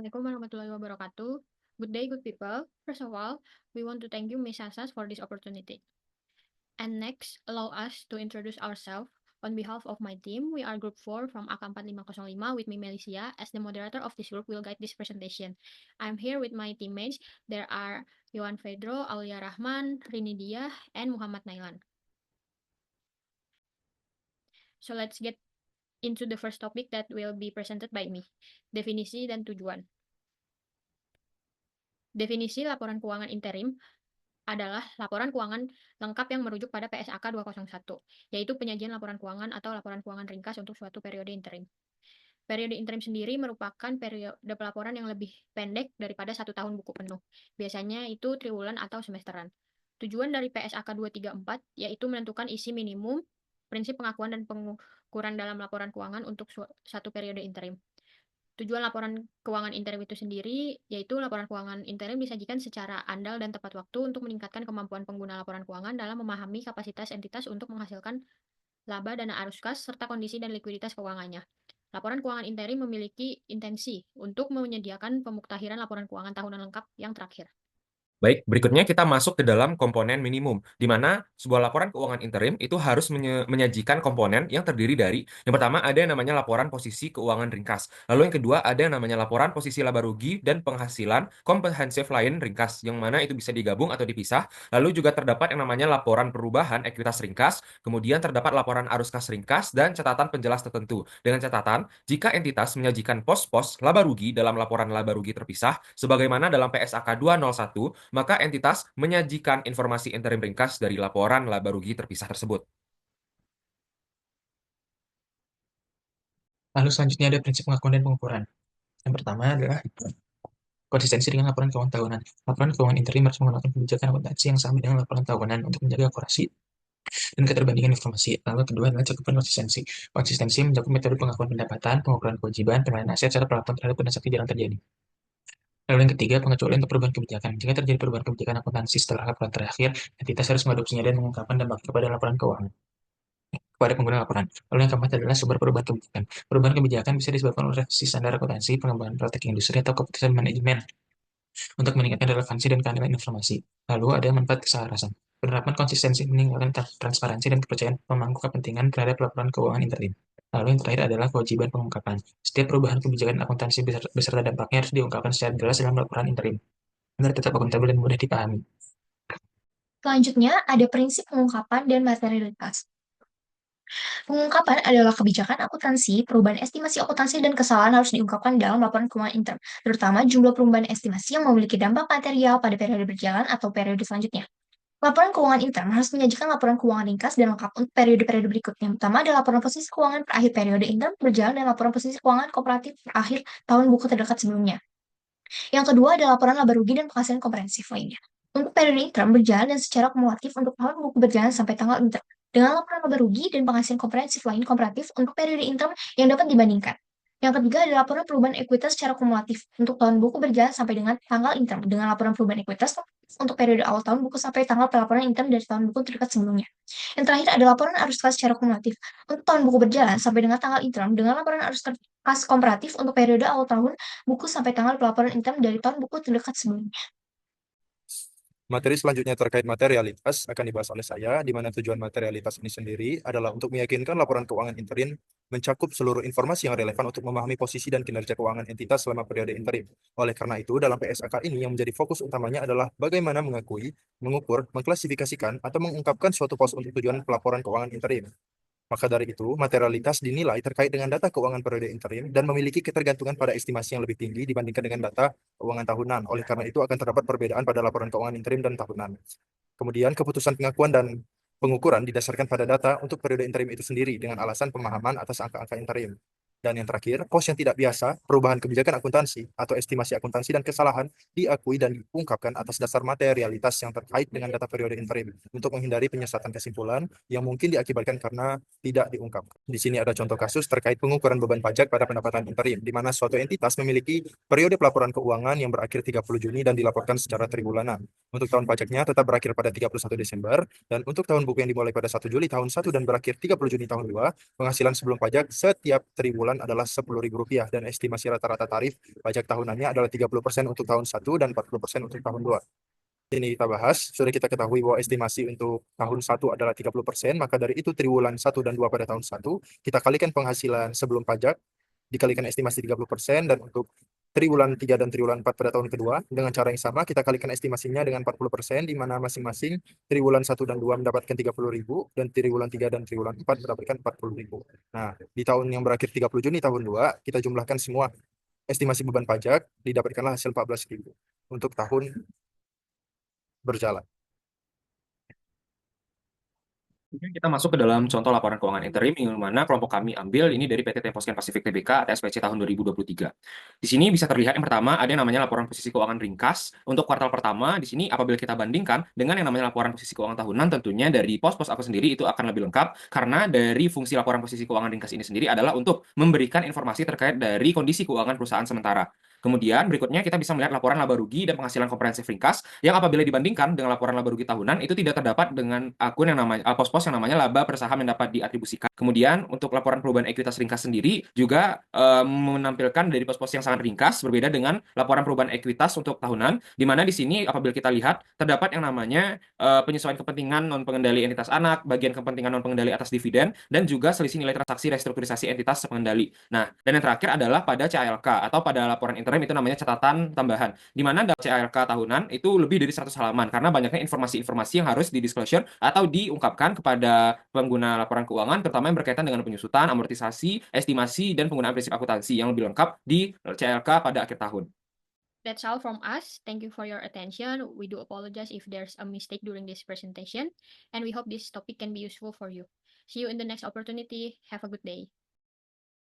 Assalamualaikum warahmatullahi wabarakatuh. Good day, good people. First of all, we want to thank you, Ms. Sasas, for this opportunity. And next, allow us to introduce ourselves. On behalf of my team, we are Group 4 from AK 4505 with me, Melisia. As the moderator of this group, will guide this presentation. I'm here with my teammates. There are Yohan Fedro, Aulia Rahman, Rini Diah, and Muhammad Nailan. So let's get into the first topic that will be presented by me, definisi dan tujuan. Definisi laporan keuangan interim adalah laporan keuangan lengkap yang merujuk pada PSAK 201, yaitu penyajian laporan keuangan atau laporan keuangan ringkas untuk suatu periode interim. Periode interim sendiri merupakan periode pelaporan yang lebih pendek daripada 1 tahun buku penuh. Biasanya itu triwulan atau semesteran. Tujuan dari PSAK 234 yaitu menentukan isi minimum, prinsip pengakuan dan pengukuran dalam laporan keuangan untuk satu periode interim. Tujuan laporan keuangan interim itu sendiri yaitu laporan keuangan interim disajikan secara andal dan tepat waktu untuk meningkatkan kemampuan pengguna laporan keuangan dalam memahami kapasitas entitas untuk menghasilkan laba, dana arus kas, serta kondisi dan likuiditas keuangannya. Laporan keuangan interim memiliki intensi untuk menyediakan pemuktahiran laporan keuangan tahunan lengkap yang terakhir. Baik, berikutnya kita masuk ke dalam komponen minimum, di mana sebuah laporan keuangan interim itu harus menyajikan komponen yang terdiri dari, yang pertama ada yang namanya laporan posisi keuangan ringkas, lalu yang kedua ada yang namanya laporan posisi laba rugi dan penghasilan komprehensif lain ringkas, yang mana itu bisa digabung atau dipisah, lalu juga terdapat yang namanya laporan perubahan ekuitas ringkas, kemudian terdapat laporan arus kas ringkas, dan catatan penjelas tertentu, dengan catatan jika entitas menyajikan pos-pos laba rugi dalam laporan laba rugi terpisah, sebagaimana dalam PSAK 201, maka entitas menyajikan informasi interim ringkas dari laporan laba rugi terpisah tersebut. Lalu selanjutnya ada prinsip pengakuan dan pengukuran. Yang pertama adalah konsistensi dengan laporan keuangan tahunan. Laporan keuangan interim harus menggunakan kebijakan akuntansi yang sama dengan laporan tahunan untuk menjaga akurasi dan keterbandingan informasi. Lalu kedua adalah cakupan konsistensi. Konsistensi mencakup metode pengakuan pendapatan, pengukuran kewajiban, penilaian aset, serta pelaporan terhadap transaksi jarang terjadi. Lalu yang ketiga, pengecualian untuk perubahan kebijakan. Jika terjadi perubahan kebijakan akuntansi setelah laporan terakhir, entitas harus mengadopsinya dan mengungkapkan dampaknya kepada laporan keuangan kepada pengguna laporan. Lalu yang keempat adalah sumber perubahan kebijakan. Perubahan kebijakan bisa disebabkan oleh revisi standar akuntansi, pengembangan praktek industri, atau keputusan manajemen untuk meningkatkan relevansi dan keadilan informasi. Lalu ada manfaat keselarasan. Penerapan konsistensi meningkatkan transparansi dan kepercayaan pemangku kepentingan terhadap laporan keuangan interim. Lalu yang terakhir adalah kewajiban pengungkapan. Setiap perubahan kebijakan akuntansi beserta dampaknya harus diungkapkan secara jelas dalam laporan interim, agar tetap akuntabel dan mudah dipahami. Selanjutnya, ada prinsip pengungkapan dan materialitas. Pengungkapan adalah kebijakan akuntansi, perubahan estimasi akuntansi dan kesalahan harus diungkapkan dalam laporan keuangan interim, terutama jumlah perubahan estimasi yang memiliki dampak material pada periode berjalan atau periode selanjutnya. Laporan keuangan interim harus menyajikan laporan keuangan ringkas dan lengkap untuk periode-periode berikutnya. Yang pertama adalah laporan posisi keuangan per akhir periode interim berjalan dan laporan posisi keuangan kooperatif per akhir tahun buku terdekat sebelumnya. Yang kedua adalah laporan laba rugi dan penghasilan komprehensif lainnya. Untuk periode interim berjalan dan secara kumulatif untuk tahun buku berjalan sampai tanggal interim, dengan laporan laba rugi dan penghasilan komprehensif lain komparatif untuk periode interim yang dapat dibandingkan. Yang ketiga adalah laporan perubahan ekuitas secara kumulatif untuk tahun buku berjalan sampai dengan tanggal interim, dengan laporan perubahan ekuitas untuk periode awal tahun buku sampai tanggal pelaporan interim dari tahun buku terdekat sebelumnya. Yang terakhir adalah laporan arus kas secara kumulatif untuk tahun buku berjalan sampai dengan tanggal interim, dengan laporan arus kas komparatif untuk periode awal tahun buku sampai tanggal pelaporan interim dari tahun buku terdekat sebelumnya. Materi selanjutnya terkait materialitas akan dibahas oleh saya, di mana tujuan materialitas ini sendiri adalah untuk meyakinkan laporan keuangan interim mencakup seluruh informasi yang relevan untuk memahami posisi dan kinerja keuangan entitas selama periode interim. Oleh karena itu, dalam PSAK ini yang menjadi fokus utamanya adalah bagaimana mengakui, mengukur, mengklasifikasikan, atau mengungkapkan suatu pos untuk tujuan pelaporan keuangan interim. Maka dari itu, materialitas dinilai terkait dengan data keuangan periode interim dan memiliki ketergantungan pada estimasi yang lebih tinggi dibandingkan dengan data keuangan tahunan. Oleh karena itu, akan terdapat perbedaan pada laporan keuangan interim dan tahunan. Kemudian, keputusan pengakuan dan pengukuran didasarkan pada data untuk periode interim itu sendiri dengan alasan pemahaman atas angka-angka interim. Dan yang terakhir, pos yang tidak biasa, perubahan kebijakan akuntansi atau estimasi akuntansi dan kesalahan diakui dan diungkapkan atas dasar materialitas yang terkait dengan data periode interim untuk menghindari penyesatan kesimpulan yang mungkin diakibatkan karena tidak diungkap. Di sini ada contoh kasus terkait pengukuran beban pajak pada pendapatan interim, di mana suatu entitas memiliki periode pelaporan keuangan yang berakhir 30 Juni dan dilaporkan secara triwulanan. Untuk tahun pajaknya tetap berakhir pada 31 Desember, dan untuk tahun buku yang dimulai pada 1 Juli tahun 1 dan berakhir 30 Juni tahun 2, penghasilan sebelum pajak setiap triwulan bulan adalah Rp10.000 dan estimasi rata-rata tarif pajak tahunannya adalah 30% untuk tahun 1 dan 40% untuk tahun 2. Ini kita bahas, sudah kita ketahui bahwa estimasi untuk tahun 1 adalah 30%, maka dari itu triwulan 1 dan 2 pada tahun 1, kita kalikan penghasilan sebelum pajak, dikalikan estimasi 30%, dan untuk triwulan 3 dan triwulan 4 pada tahun kedua, dengan cara yang sama, kita kalikan estimasinya dengan 40%, di mana masing-masing triwulan 1 dan 2 mendapatkan 30.000, dan triwulan 3 dan triwulan 4 mendapatkan 40.000. Nah, di tahun yang berakhir 30 Juni tahun 2, kita jumlahkan semua estimasi beban pajak, didapatkanlah hasil 14.000 untuk tahun berjalan. Kemudian kita masuk ke dalam contoh laporan keuangan interim yang mana kelompok kami ambil ini dari PT Temposcan Pacific Tbk atau SPC tahun 2023. Di sini bisa terlihat yang pertama ada yang namanya laporan posisi keuangan ringkas. Untuk kuartal pertama di sini apabila kita bandingkan dengan yang namanya laporan posisi keuangan tahunan, tentunya dari pos-pos aku sendiri itu akan lebih lengkap karena dari fungsi laporan posisi keuangan ringkas ini sendiri adalah untuk memberikan informasi terkait dari kondisi keuangan perusahaan sementara. Kemudian berikutnya kita bisa melihat laporan laba rugi dan penghasilan komprehensif ringkas yang apabila dibandingkan dengan laporan laba rugi tahunan itu tidak terdapat dengan akun yang namanya pos-pos yang namanya laba per saham yang dapat diatribusikan. Kemudian untuk laporan perubahan ekuitas ringkas sendiri juga menampilkan dari pos-pos yang sangat ringkas berbeda dengan laporan perubahan ekuitas untuk tahunan, di mana di sini apabila kita lihat terdapat yang namanya penyesuaian kepentingan non pengendali entitas anak, bagian kepentingan non pengendali atas dividen, dan juga selisih nilai transaksi restrukturisasi entitas pengendali. Nah, dan yang terakhir adalah pada CALK atau pada laporan interim itu namanya catatan tambahan, di mana dalam CALK tahunan itu lebih dari 100 halaman karena banyaknya informasi-informasi yang harus di-disclosure atau diungkapkan kepada pengguna laporan keuangan, terutama yang berkaitan dengan penyusutan, amortisasi, estimasi, dan penggunaan prinsip akuntansi yang lebih lengkap di CALK pada akhir tahun. That's all from us. Thank you for your attention. We do apologize if there's a mistake during this presentation, and we hope this topic can be useful for you. See you in the next opportunity. Have a good day.